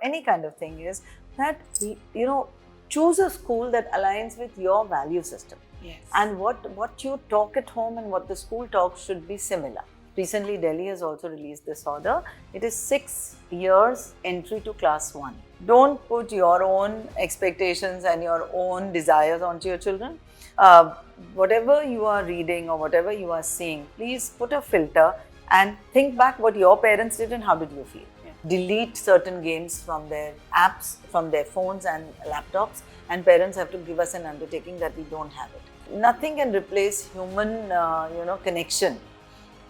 any kind of thing is that, choose a school that aligns with your value system. Yes. And what you talk at home and what the school talks should be similar. Recently, Delhi has also released this order. It is 6 years entry to class 1. Don't put your own expectations and your own desires onto your children. Whatever you are reading or whatever you are seeing, please put a filter and think back what your parents did and how did you feel. Yeah. Delete certain games from their apps, from their phones and laptops, and parents have to give us an undertaking that we don't have it. Nothing can replace human, connection.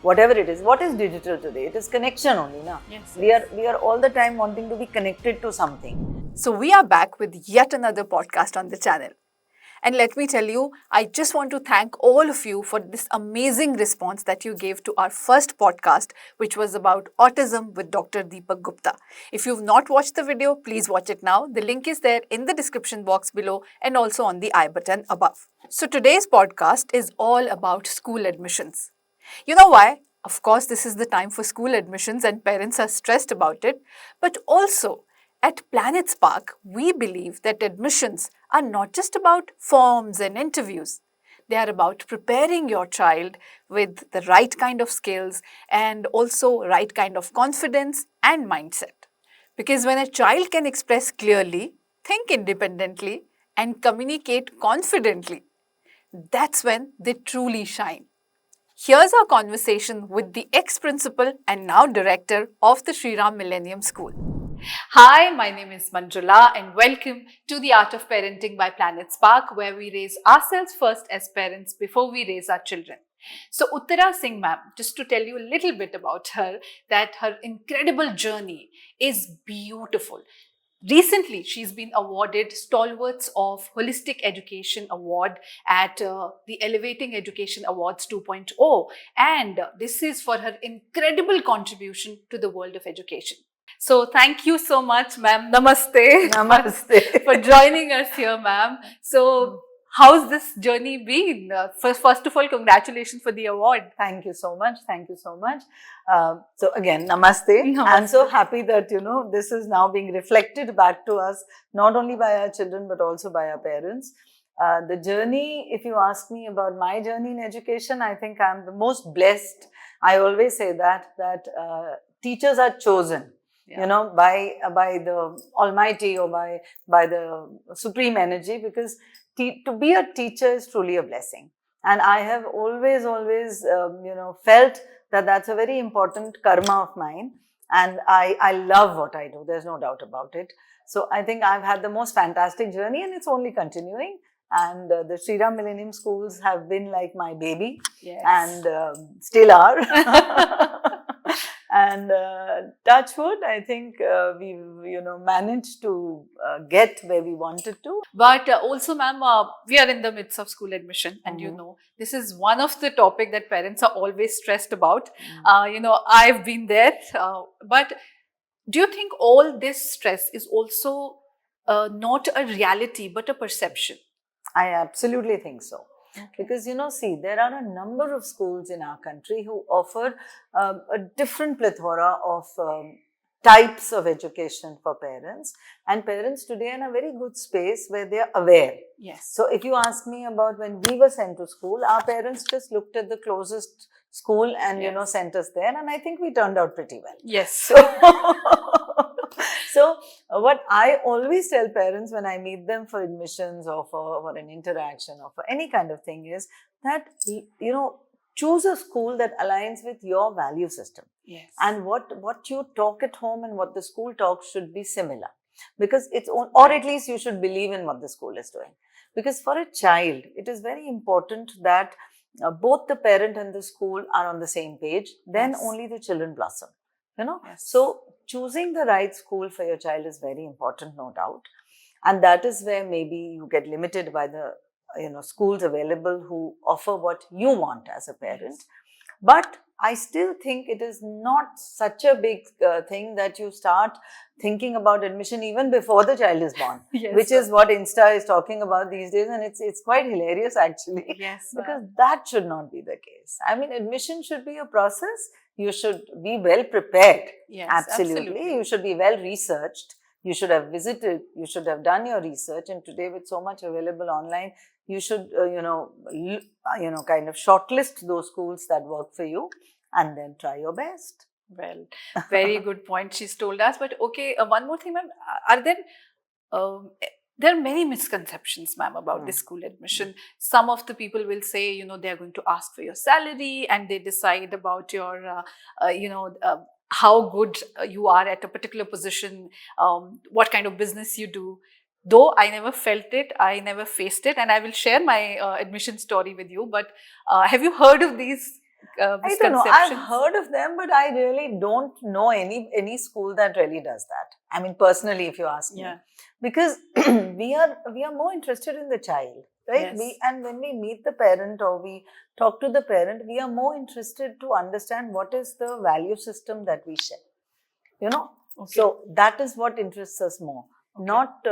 Whatever it is, what is digital today? It is connection only, na? Yes. We are all the time wanting to be connected to something. So we are back with yet another podcast on the channel. And let me tell you, I just want to thank all of you for this amazing response that you gave to our first podcast, which was about autism with Dr. Deepak Gupta. If you've not watched the video, please watch it now. The link is there in the description box below and also on the I button above. So today's podcast is all about school admissions. You know why? Of course, this is the time for school admissions and parents are stressed about it. But also, at Planet Spark, we believe that admissions are not just about forms and interviews. They are about preparing your child with the right kind of skills and also right kind of confidence and mindset. Because when a child can express clearly, think independently, and communicate confidently, that's when they truly shine. Here's our conversation with the ex-principal and now director of the Shriram Millennium School. Hi, my name is Manjula and welcome to the Art of Parenting by Planet Spark, where we raise ourselves first as parents before we raise our children. So Uttara Singh ma'am, just to tell you a little bit about her, that her incredible journey is beautiful. Recently, she's been awarded Stalwarts of Holistic Education Award at the Elevating Education Awards 2.0, and this is for her incredible contribution to the world of education. So thank you so much, ma'am. Namaste. Namaste. For joining us here, ma'am. So how's this journey been? First of all, congratulations for the award. Thank you so much. Thank you so much. So again, namaste. Namaste. I'm so happy that, this is now being reflected back to us, not only by our children, but also by our parents. The journey, if you ask me about my journey in education, I think I'm the most blessed. I always say that teachers are chosen. Yeah. By the Almighty or by the Supreme Energy, because to be a teacher is truly a blessing. And I have always, felt that that's a very important karma of mine. And I love what I do. There's no doubt about it. So I think I've had the most fantastic journey and it's only continuing. And the Shriram Millennium Schools have been like my baby. Yes. And still are. And touch wood, I think we've managed to get where we wanted to. But also, ma'am, we are in the midst of school admission, and this is one of the topic that parents are always stressed about. I've been there, but do you think all this stress is also not a reality but a perception? I absolutely think so. Okay. Because, there are a number of schools in our country who offer a different plethora of types of education for parents. And parents today are in a very good space where they are aware. Yes. So if you ask me about when we were sent to school, our parents just looked at the closest school and, sent us there. And I think we turned out pretty well. Yes. So what I always tell parents when I meet them for admissions or for an interaction or for any kind of thing is that, choose a school that aligns with your value system. Yes. And what you talk at home and what the school talks should be similar. Because or at least you should believe in what the school is doing. Because for a child, it is very important that both the parent and the school are on the same page. Then only the children blossom. Yes. So choosing the right school for your child is very important, no doubt. And that is where maybe you get limited by the schools available who offer what you want as a parent. Yes. But I still think it is not such a big thing that you start thinking about admission even before the child is born, Yes, which is what Insta is talking about these days, and it's quite hilarious actually. Yes, because that should not be the case. I mean, admission should be a process. You should be well prepared. Yes, Absolutely. You should be well researched. You should have visited, you should have done your research, and today with so much available online, you should, kind of shortlist those schools that work for you and then try your best. Well, very good point she's told us. But okay, one more thing, ma'am. Are there there are many misconceptions, ma'am, about this school admission. Some of the people will say, they're going to ask for your salary and they decide about your, how good you are at a particular position, what kind of business you do. Though I never felt it, I never faced it, and I will share my admission story with you. But have you heard of these I don't know. misconceptions? I've heard of them, but I really don't know any school that really does that. I mean, personally, if you ask me, because we are more interested in the child, right? Yes. And when we meet the parent or we talk to the parent, we are more interested to understand what is the value system that we share. Okay. So that is what interests us more. Okay. Not,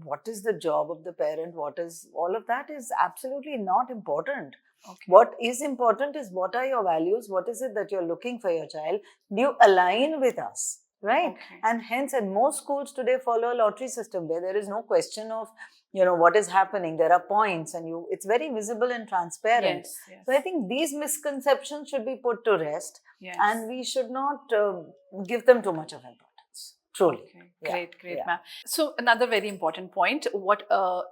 what is the job of the parent? What is all of that is absolutely not important. Okay. What is important is what are your values? What is it that you're looking for your child? Do you align with us? Right? Okay. And hence, and most schools today follow a lottery system where there is no question of, what is happening. There are points and it's very visible and transparent. Yes, yes. So I think these misconceptions should be put to rest. Yes. And we should not give them too much of importance. Truly. Okay. Great, ma'am. So another very important point, what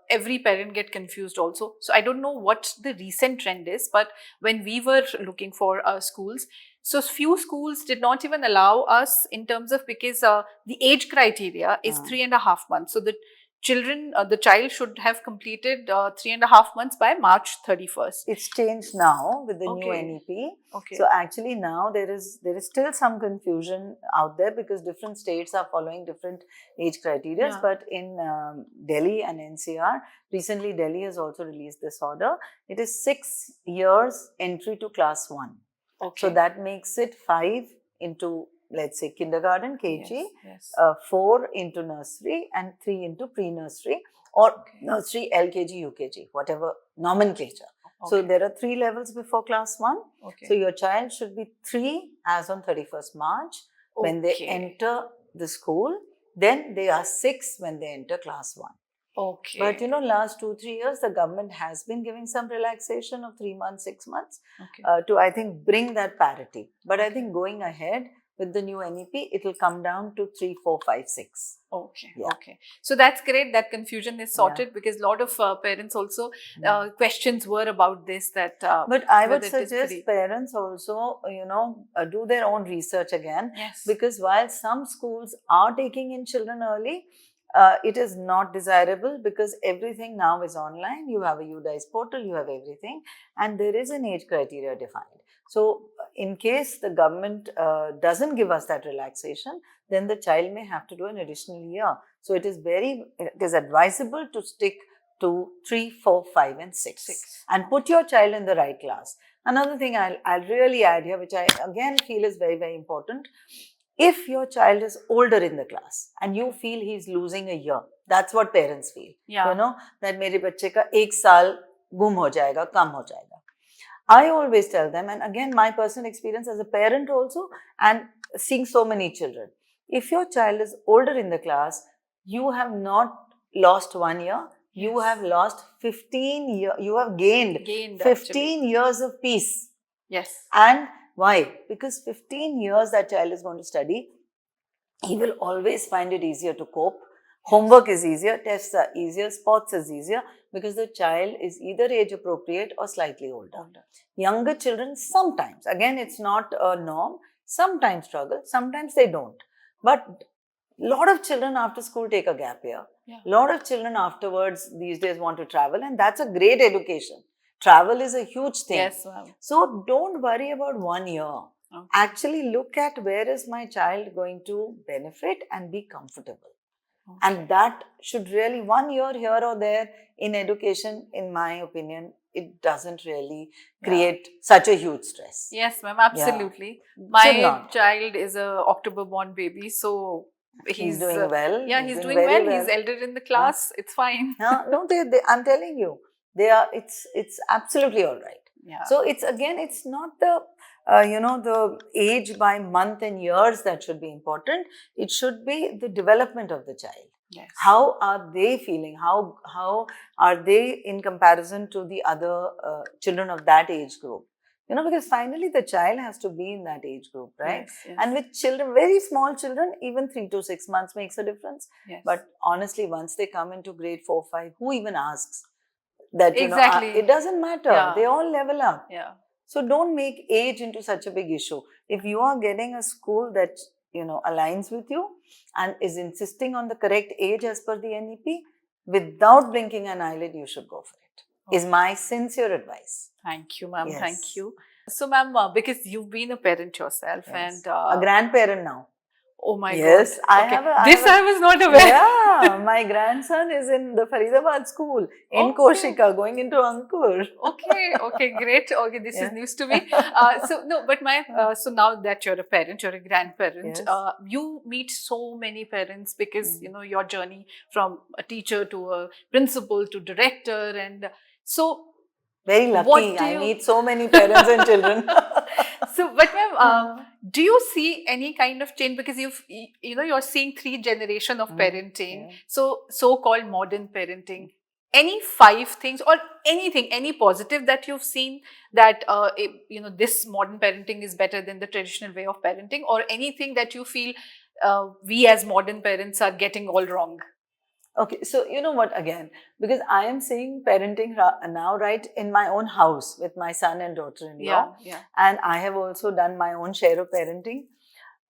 every parent get confused also. So I don't know what the recent trend is, but when we were looking for schools, so few schools did not even allow us in terms of, because the age criteria is 3.5 months. So the child should have completed 3.5 months by March 31st. It's changed now with the new NEP. Okay. So actually now there is still some confusion out there because different states are following different age criteria. But in Delhi and NCR, recently Delhi has also released this order. It is 6 years entry to class 1. Okay. So that makes it 5 into, let's say, kindergarten, KG, 4 into nursery, and 3 into pre-nursery, or nursery, LKG, UKG, whatever nomenclature. Okay. So there are 3 levels before class 1. Okay. So your child should be 3 as on 31st March when they enter the school. Then they are 6 when they enter class 1. Okay. But last 2-3 years, the government has been giving some relaxation of 3 months, 6 months to, I think, bring that parity. But I think going ahead with the new NEP, it will come down to 3, 4, 5, 6. Okay. Okay. So that's great. That confusion is sorted because a lot of parents also questions were about this. But I would suggest parents also, do their own research again. Yes. Because while some schools are taking in children early, it is not desirable because everything now is online. You have a UDICE portal, you have everything, and there is an age criteria defined. So in case the government doesn't give us that relaxation, then the child may have to do an additional year. So it is advisable to stick to 3, 4, 5 and 6. And put your child in the right class. Another thing I'll really add here, which I again feel is very, very important. If your child is older in the class and you feel he's losing a year, that's what parents feel. That मेरे बच्चे का 1 साल गुम हो जाएगा, कम हो जाएगा. I always tell them, and again, my personal experience as a parent also, and seeing so many children, if your child is older in the class, you have not lost 1 year, you have lost 15 years, you have gained 15 years of peace. Yes. And why? Because 15 years that child is going to study, he will always find it easier to cope. Homework is easier, tests are easier, sports is easier because the child is either age appropriate or slightly older. Younger children sometimes, again it's not a norm, sometimes struggle, sometimes they don't. But a lot of children after school take a gap year. A lot of children afterwards these days want to travel, and that's a great education. Travel is a huge thing. Yes, ma'am. So don't worry about 1 year. Okay. Actually look at where is my child going to benefit and be comfortable. Okay. And that should really, 1 year here or there in education, in my opinion, it doesn't really create such a huge stress. Yes, ma'am, absolutely. My child is a October-born baby, so he's doing well. Yeah, he's doing well. He's elder in the class. It's fine. No, I'm telling you, it's absolutely all right. Yeah. So it's not the the age by month and years that should be important. It should be the development of the child. Yes. How are they feeling? How are they in comparison to the other children of that age group? Because finally the child has to be in that age group, right? Yes, yes. And with children, very small children, even 3 to 6 months makes a difference. Yes. But honestly, once they come into grade 4, 5, who even asks that? Exactly. It doesn't matter. Yeah. They all level up. Yeah. So don't make age into such a big issue. If you are getting a school that aligns with you and is insisting on the correct age as per the NEP, without blinking an eyelid, you should go for it. Is my sincere advice. Thank you, ma'am. Yes. Thank you. So, ma'am, because you've been a parent yourself, Yes. and a grandparent now. oh my Yes, God. I Okay. have a- I This have a- I was not aware. Yeah, my grandson is in the Faridabad school in Okay. Koshika, going into Ankur. Okay, great. Okay, this is Yeah. news to me. So no, but so now that you're a parent, you're a grandparent, Yes. you meet so many parents because Mm. your journey from a teacher to a principal to director, and so Very What lucky. do I you- meet so many parents and children. so. But ma'am, do you see any kind of change because you're seeing 3 generation of Mm, parenting, yeah. so-called modern parenting? Any 5 things or anything, any positive that you've seen that this modern parenting is better than the traditional way of parenting, or anything that you feel we as modern parents are getting all wrong? Okay, so you know what, again, because I am seeing parenting now, right, in my own house with my son and daughter-in-law, Yeah. and I have also done my own share of parenting.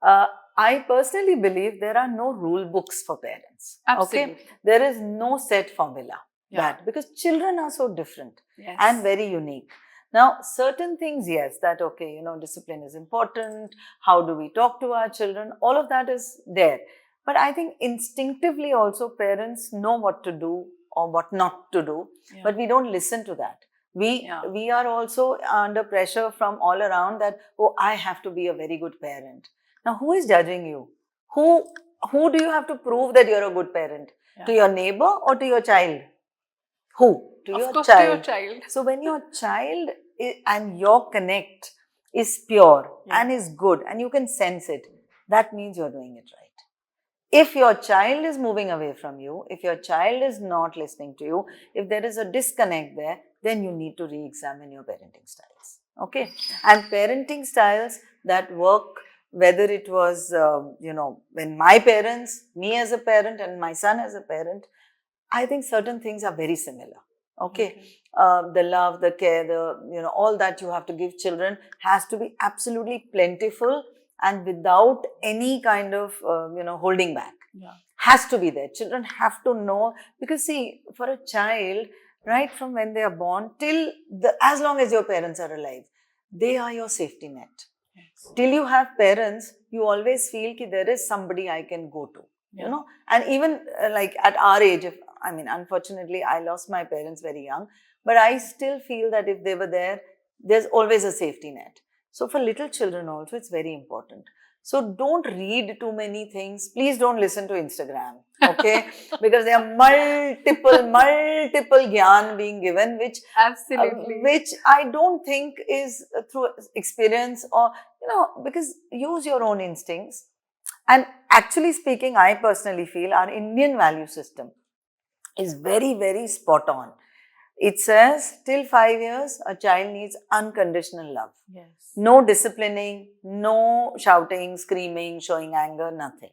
I personally believe there are no rule books for parents. Absolutely. Okay, there is no set formula. Yeah. That because children are so different Yes. and very unique. Now, certain things, yes, that okay, discipline is important. How do we talk to our children? All of that is there. But I think instinctively also parents know what to do or what not to do, Yeah. but we don't listen to that. Yeah. We are also under pressure from all around that, oh, I have to be a very good parent. Now, who is judging you? Who do you have to prove that you're a good parent? Yeah. To your neighbor or to your child? Who? To Of your course, child. to your child. So when your child and your connect is pure Yeah. and is good and you can sense it, that means you're doing it right. If your child is moving away from you, if your child is not listening to you, if there is a disconnect there, then you need to re-examine your parenting styles. Okay? And parenting styles that work, whether it was, when my parents, me as a parent and my son as a parent, I think certain things are very similar. Okay. The love, the care, all that you have to give children has to be absolutely plentiful and without any kind of, holding back. Yeah. Has to be there. Children have to know, because see, for a child, right from when they are born till as long as your parents are alive, they are your safety net. Yes. Till you have parents, you always feel that there is somebody I can go to. Yeah. And even like at our age, unfortunately, I lost my parents very young, but I still feel that if they were there, there's always a safety net. So for little children also, it's very important. So don't read too many things. Please don't listen to Instagram, okay? Because there are multiple gyan being given, Absolutely. which I don't think is through experience or, because use your own instincts. And actually speaking, I personally feel our Indian value system is very, very spot on. It says till 5 years, a child needs unconditional love. Yes. No disciplining, no shouting, screaming, showing anger, nothing.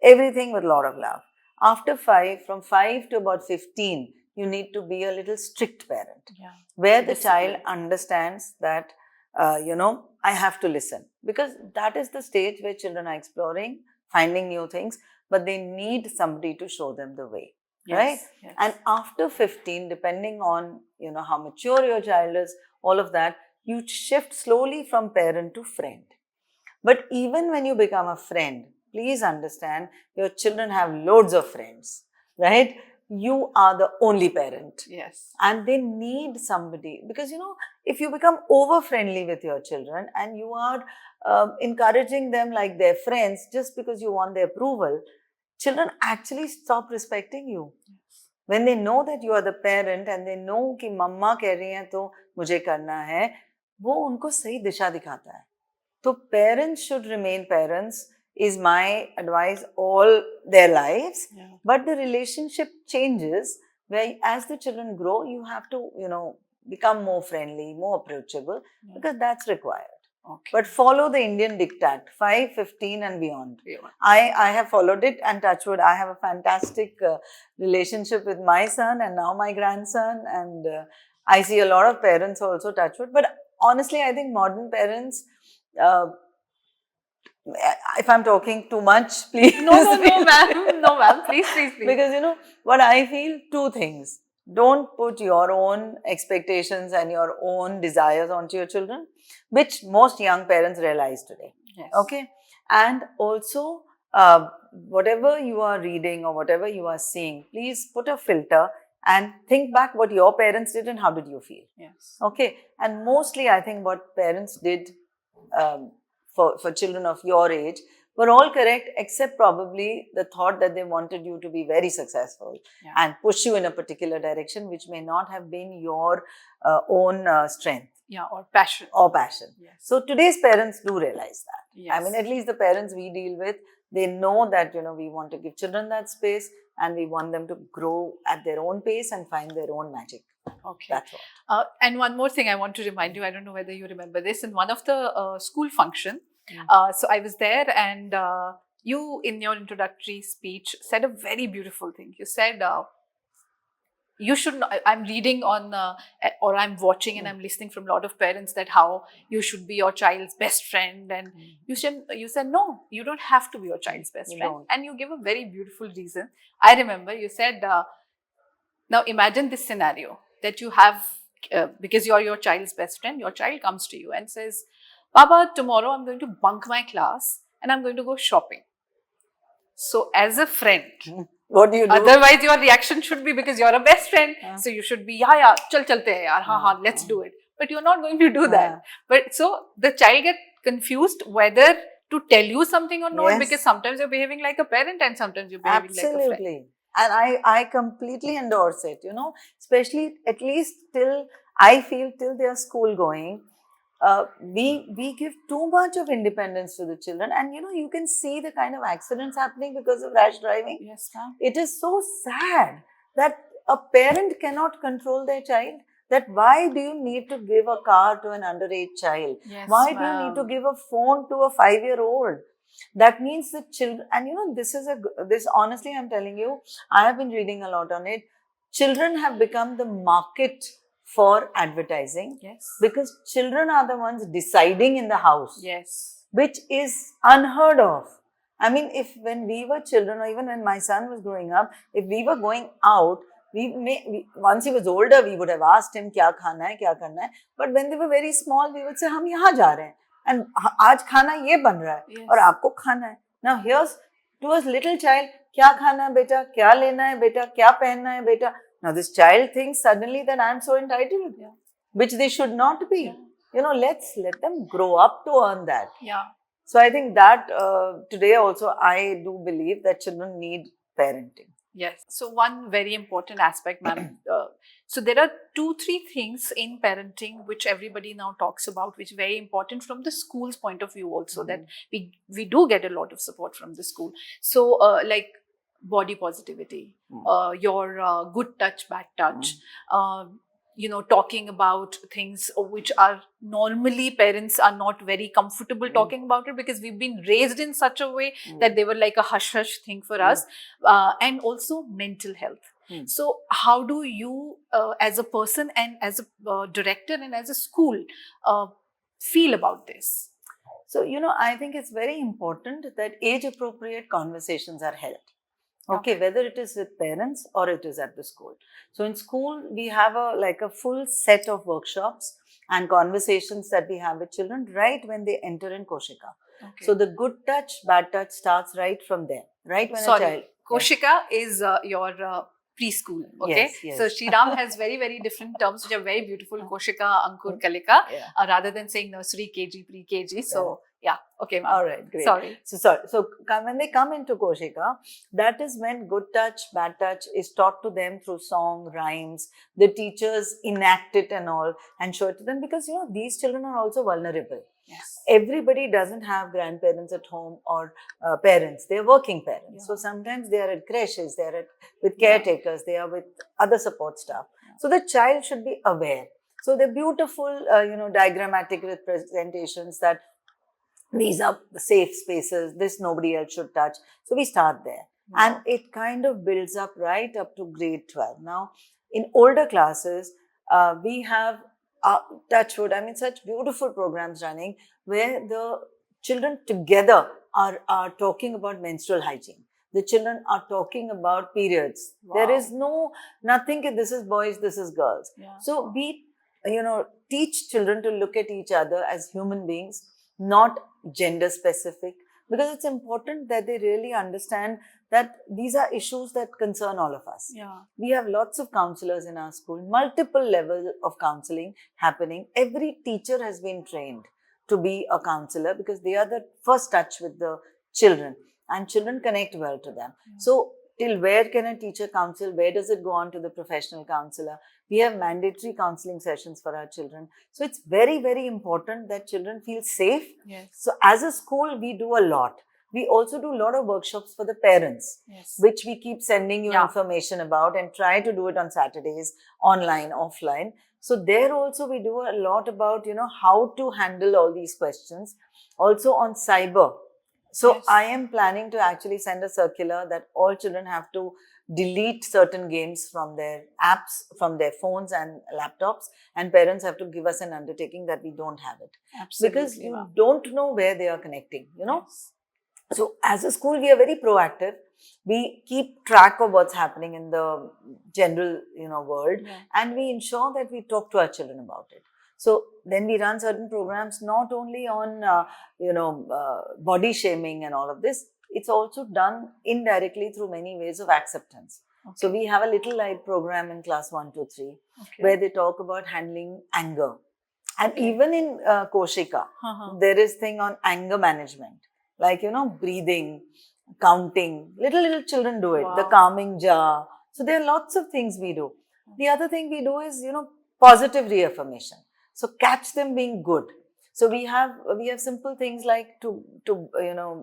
Everything with a lot of love. After 5, from 5 to about 15, you need to be a little strict parent. Yeah. Where the Discipline. child understands that, I have to listen. Because that is the stage where children are exploring, finding new things, but they need somebody to show them the way. Yes. Right? Yes. And after 15, depending on, how mature your child is, all of that, you shift slowly from parent to friend. But even when you become a friend, please understand your children have loads of friends, right? You are the only parent. Yes. And they need somebody, because if you become over friendly with your children and you are encouraging them like their friends just because you want their approval, children actually stop respecting you. when they know that you are the parent and they know कि मम्मा कह रही हैं तो मुझे करना है, वो उनको सही दिशा दिखाता है. तो parents should remain parents is my advice all their lives. Yeah. But the relationship changes where as the children grow, you have to, become more friendly, more approachable, because that's required. Okay. But follow the Indian diktat, 5, 15 and beyond. Yeah. I have followed it, and touch wood, I have a fantastic relationship with my son and now my grandson, and I see a lot of parents also, touch wood. But honestly, I think modern parents, if I'm talking too much, please. No, ma'am. No, ma'am. Please. Because what I feel, two things. Don't put your own expectations and your own desires onto your children, which most young parents realize today. Yes. Okay? And also, whatever you are reading or whatever you are seeing, please put a filter and think back what your parents did and how did you feel. Yes. Okay? And mostly, I think what parents did for children of your age were all correct, except probably the thought that they wanted you to be very successful and push you in a particular direction, which may not have been your own strength. Yeah, or passion. Yes. So today's parents do realize that. Yes. I mean, at least the parents we deal with, they know that, we want to give children that space and we want them to grow at their own pace and find their own magic. Okay. That's all. And one more thing I want to remind you, I don't know whether you remember this, in one of the school function, so I was there, and you in your introductory speech said a very beautiful thing. You said, you should not, I'm reading on or I'm watching and I'm listening from a lot of parents that how you should be your child's best friend, and you said no, you don't have to be your child's best friend, and you give a very beautiful reason. I remember you said, now imagine this scenario that you have, because you're your child's best friend, your child comes to you and says, Baba, tomorrow I'm going to bunk my class and I'm going to go shopping. So as a friend, what do you do? Otherwise your reaction should be, because you're a best friend, so you should be, yeah, chal chalte hai yaar, let's do it. But you're not going to do that. But so the child gets confused whether to tell you something or not, because sometimes you're behaving like a parent and sometimes you're behaving like a friend. Absolutely. And I completely endorse it, especially at least till they are school going. We give too much of independence to the children, and you can see the kind of accidents happening because of rash driving. Yes, ma'am. It is so sad that a parent cannot control their child. That why do you need to give a car to an underage child? Yes, why do you need to give a phone to a 5-year-old? That means the children, and this honestly, I'm telling you, I have been reading a lot on it. Children have become the market for advertising. Yes. Because children are the ones deciding in the house. Yes. Which is unheard of. I mean, when we were children, or even when my son was growing up, if we were going out, once he was older, we would have asked him, kya khana hai, kya karna hai. But when they were very small, we would say, hum yahan ja rahe hain. And aaj khana ye ban raha hai. Aur aapko khana hai. Now here's to a little child, kya khana hai beta, kya lena hai beta, kya pehenna hai beta. Now this child thinks suddenly that I'm so entitled, which they should not be. Let's let them grow up to earn that. Yeah. So I think that today also I do believe that children need parenting. Yes. So one very important aspect, ma'am. So there are 2-3 things in parenting which everybody now talks about, which is very important from the school's point of view also, that we do get a lot of support from the school. So like body positivity, your good touch, bad touch, talking about things which are normally parents are not very comfortable talking about it, because we've been raised in such a way that they were like a hush-hush thing for us, and also mental health. So how do you as a person and as a director and as a school feel about this? So, I think it's very important that age-appropriate conversations are held. Okay, whether it is with parents or it is at the school. So in school, we have a full set of workshops and conversations that we have with children right when they enter in Koshika. Okay. So the good touch, bad touch starts right from there. Right when a child... Koshika is your preschool. Okay. Yes. So Shriram has very, very different terms which are very beautiful. Koshika, Ankur, Kalika, rather than saying nursery, KG, pre-KG. So Yeah. Okay, ma'am. All right, great. Sorry. So sorry. So when they come into Koshika, that is when good touch, bad touch is taught to them through song, rhymes. The teachers enact it and all and show it to them, because these children are also vulnerable. Yes. Everybody doesn't have grandparents at home or parents. They're working parents. Yeah. So sometimes they are at creches, they are with Yeah. caretakers, they are with other support staff. Yeah. So the child should be aware. So the beautiful, diagrammatic representations that these are safe spaces, this nobody else should touch. So we start there. Wow. And it kind of builds up right up to grade 12. Now, in older classes, we have Touchwood, such beautiful programs running where the children together are talking about menstrual hygiene. The children are talking about periods. Wow. There is nothing, this is boys, this is girls. Yeah. So we, teach children to look at each other as human beings, not gender specific, because it's important that they really understand that these are issues that concern all of us. Yeah. We have lots of counselors in our school, multiple levels of counseling happening. Every teacher has been trained to be a counselor because they are the first touch with the children, and children connect well to them. Yeah. So till where can a teacher counsel? Where does it go on to the professional counselor? We have mandatory counseling sessions for our children. So it's very, very important that children feel safe. Yes. So as a school, we do a lot. We also do a lot of workshops for the parents, Yes. which we keep sending you Yeah. information about, and try to do it on Saturdays, online, offline. So there also we do a lot about, how to handle all these questions. Also on cyber. So Yes. I am planning to actually send a circular that all children have to delete certain games from their apps, from their phones and laptops, and parents have to give us an undertaking that we don't have it. Absolutely. Because you ma'am. don't know where they are connecting, Yes. So as a school, we are very proactive. We keep track of what's happening in the general, world, Yeah. and we ensure that we talk to our children about it. So then we run certain programs, not only on, body shaming and all of this. It's also done indirectly through many ways of acceptance. Okay. So we have a Little Light program in class 1 to 3, Okay. where they talk about handling anger. And Okay. even in Koshika, there is thing on anger management, like, breathing, counting. Little children do it. Wow. The calming jar. So there are lots of things we do. The other thing we do is, positive reaffirmation. So catch them being good. So we have simple things like to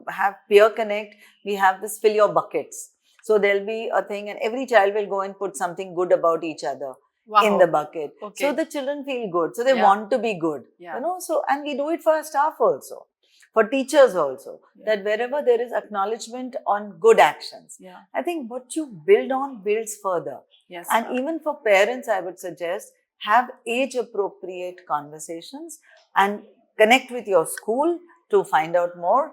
have peer connect. We have this fill your buckets. So there'll be a thing, and every child will go and put something good about each other. Wow. In the bucket. Okay. So the children feel good. So they Yeah. want to be good. Yeah. So, and we do it for our staff also, for teachers also, Yeah. that wherever there is acknowledgement on good actions, Yeah. I think what you build on builds further. Yes. And ma'am. even for parents, I would suggest have age appropriate conversations and connect with your school to find out more.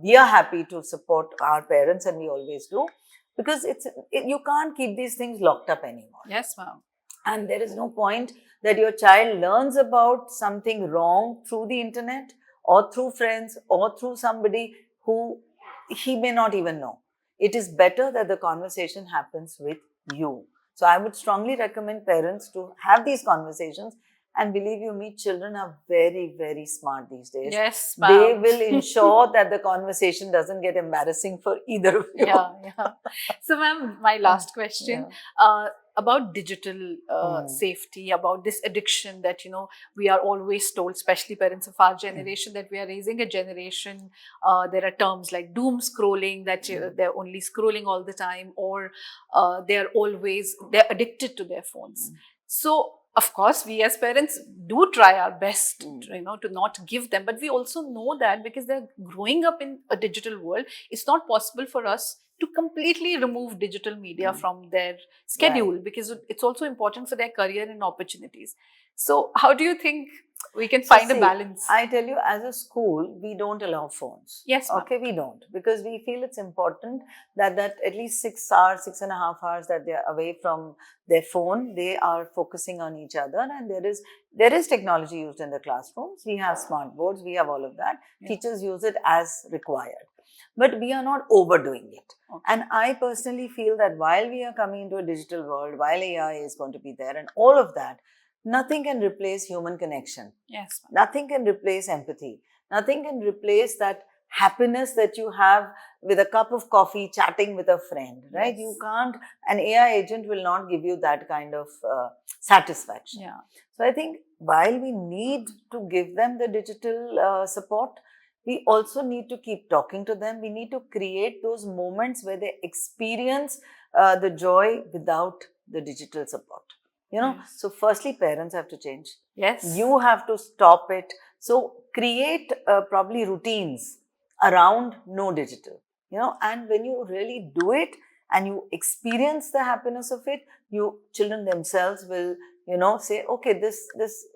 We are happy to support our parents, and we always do, because you can't keep these things locked up anymore. Yes, ma'am. And there is no point that your child learns about something wrong through the internet or through friends or through somebody who he may not even know. It is better that the conversation happens with you. So I would strongly recommend parents to have these conversations. And believe you me, children are very, very smart these days. Yes, They ma'am. will ensure that the conversation doesn't get embarrassing for either of you. Yeah. So, ma'am, my last question. About digital safety, about this addiction that, we are always told, especially parents of our generation, that we are raising a generation. There are terms like doom scrolling, that they're only scrolling all the time, or they're addicted to their phones. So, of course, we as parents do try our best, to not give them, but we also know that because they're growing up in a digital world, it's not possible for us to completely remove digital media from their schedule, because it's also important for their career and opportunities. So how do you think we can find a balance? I tell you, as a school, we don't allow phones. Yes, ma'am. Okay, we don't, because we feel it's important that at least 6 hours, 6.5 hours that they are away from their phone, they are focusing on each other, and there is technology used in the classrooms. We have smart boards, we have all of that. Yeah. Teachers use it as required. But we are not overdoing it. Okay. And I personally feel that while we are coming into a digital world, while AI is going to be there and all of that, nothing can replace human connection. Yes. Nothing can replace empathy. Nothing can replace that happiness that you have with a cup of coffee chatting with a friend, right? Yes. You can't, an AI agent will not give you that kind of satisfaction. Yeah. So I think while we need to give them the digital support, we also need to keep talking to them. We need to create those moments where they experience the joy without the digital support. You know, Yes. so firstly, parents have to change. Yes. You have to stop it. So create probably routines around no digital, you know, and when you really do it and you experience the happiness of it, you children themselves will, you know, say, okay, this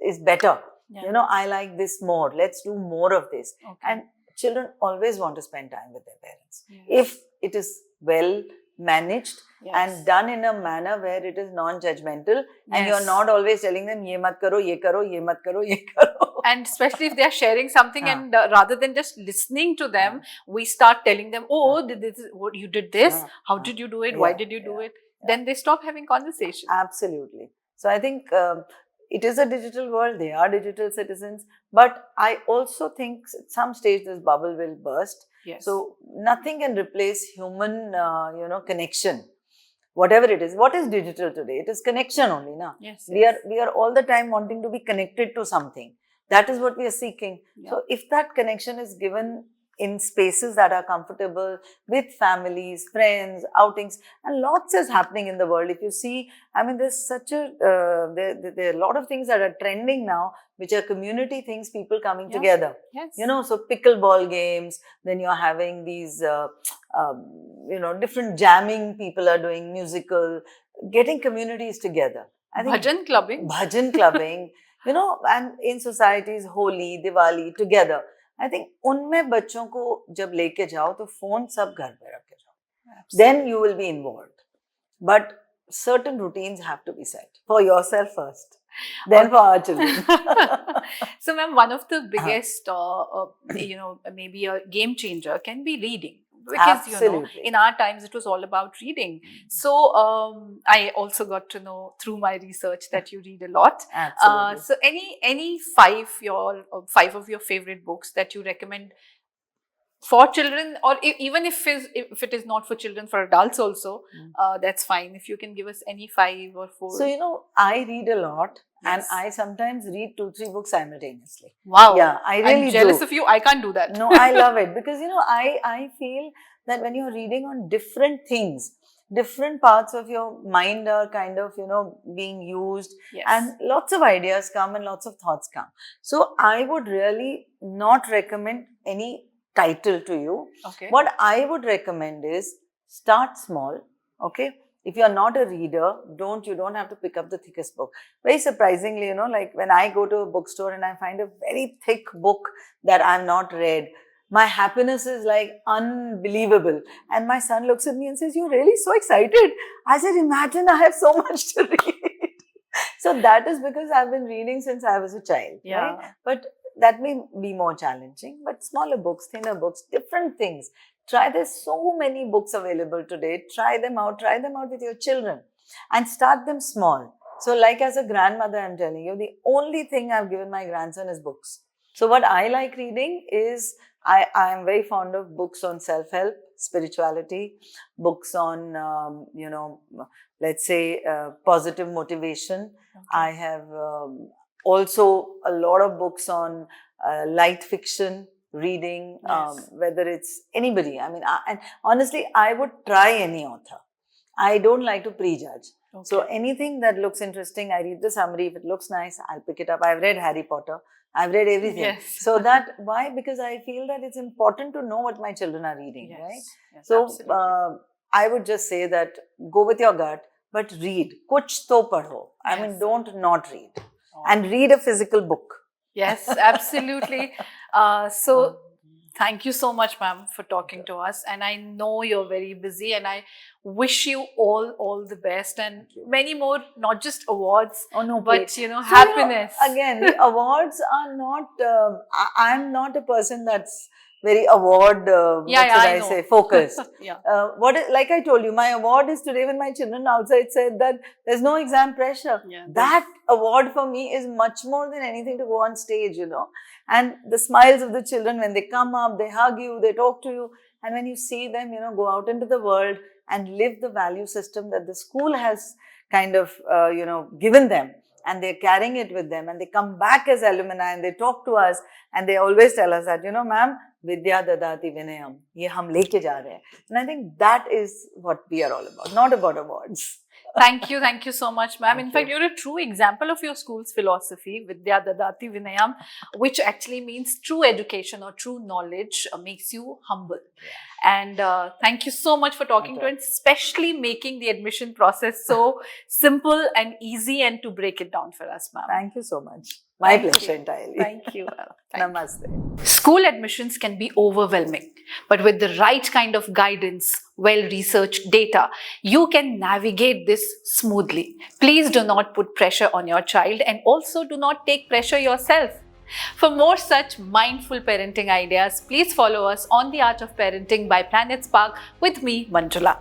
is better. Yeah. You know, I like this more. Let's do more of this. Okay. And children always want to spend time with their parents. Yes. If it is well managed Yes. and done in a manner where it is non-judgmental, and you're Yes. not always telling them, ye mat karo, ye karo, ye mat karo, ye karo. And especially if they are sharing something, Ah. and rather than just listening to them, we start telling them, oh, what you did this, how did you do it, why Yeah, did you do yeah, it? Then they stop having conversation. Absolutely. So I think it is a digital world. They are digital citizens. But I also think at some stage this bubble will burst. Yes. So nothing can replace human, you know, connection. Whatever it is. What is digital today? It is connection only, na? Yes. We are all the time wanting to be connected to something. That is what we are seeking. Yeah. So if that connection is given in spaces that are comfortable with families, friends, outings, and lots is happening in the world. If you see, I mean, there's such a, there are a lot of things that are trending now, which are community things, people coming Yeah. together. Yes. You know, so pickleball games, then you're having these, you know, different jamming people are doing, musical, getting communities together. I think Bhajan clubbing. Bhajan clubbing, you know, and in societies, Holi, Diwali, together. I think उनमें बच्चों को जब लेके जाओ तो phone सब घर पे रख के जाओ. Then you will be involved. But certain routines have to be set for yourself first, then for our children. So, ma'am, one of the biggest, you know, maybe a game changer can be reading. Because, you know, Absolutely. in our times, it was all about reading. So, I also got to know through my research that you read a lot. Absolutely. So, any five of your favorite books that you recommend for children, or even if it is not for children, for adults also, that's fine. If you can give us any 5 or 4. So, you know, I read a lot. Yes. And I sometimes read 2-3 books simultaneously. Wow. Yeah, I really I'm jealous do. of you. I can't do that. No, I love it because, you know, I feel that when you're reading on different things, different parts of your mind are kind of, you know, being used. Yes. And lots of ideas come and lots of thoughts come. So I would really not recommend any title to you. Okay. What I would recommend is start small, okay? If you're not a reader, you don't have to pick up the thickest book. Very surprisingly, you know, like when I go to a bookstore and I find a very thick book that I've not read, my happiness is like unbelievable. And my son looks at me and says, "You're really so excited." I said, "Imagine I have so much to read." So that is because I've been reading since I was a child, Yeah. right? But that may be more challenging, but smaller books, thinner books, different things. Try, there's so many books available today. Try them out with your children and start them small. So like as a grandmother, I'm telling you, the only thing I've given my grandson is books. So what I like reading is, I am very fond of books on self-help, spirituality, books on, you know, let's say positive motivation. Okay. I have also a lot of books on light fiction, reading, Yes. whether it's anybody. I mean, and honestly, I would try any author. I don't like to prejudge. Okay. So anything that looks interesting, I read the summary. If it looks nice, I'll pick it up. I've read Harry Potter. I've read everything. Yes. So that, why? Because I feel that it's important to know what my children are reading, Yes. right? Yes, So absolutely. I would just say that go with your gut, but read. Kuch to padho. I mean, Yes. don't not read. Oh. And read a physical book. Yes, absolutely. So thank you so much, ma'am, for talking to us. And I know you're very busy, and I wish you all the best and many more, not just awards, Oh no, but please. you know, So, happiness. you know, again, the awards are not. I'm not a person that's very award, Yeah, what yeah, should I I know. say, focused. Yeah. Like I told you, my award is today when my children outside said that there's no exam pressure. Yeah, That award for me is much more than anything to go on stage, And the smiles of the children when they come up, they hug you, they talk to you. And when you see them, go out into the world and live the value system that the school has kind of, given them. And they're carrying it with them, and they come back as alumni and they talk to us, and they always tell us that, ma'am, Vidya Dadati Vinayam, ye hum leke ja rahe hain. And I think that is what we are all about, not about awards. Thank you so much, ma'am. Thank In fact, you. you're a true example of your school's philosophy, Vidya Dadati Vinayam, which actually means true education or true knowledge makes you humble. And thank you so much for talking to us, especially making the admission process so simple and easy, and to break it down for us, ma'am. Thank you so much. My Thank pleasure you. entirely. Thank you. Thank you. Namaste. School admissions can be overwhelming, but with the right kind of guidance, well-researched data, you can navigate this smoothly. Please do not put pressure on your child, and also do not take pressure yourself. For more such mindful parenting ideas, please follow us on The Art of Parenting by Planet Spark with me, Manjula.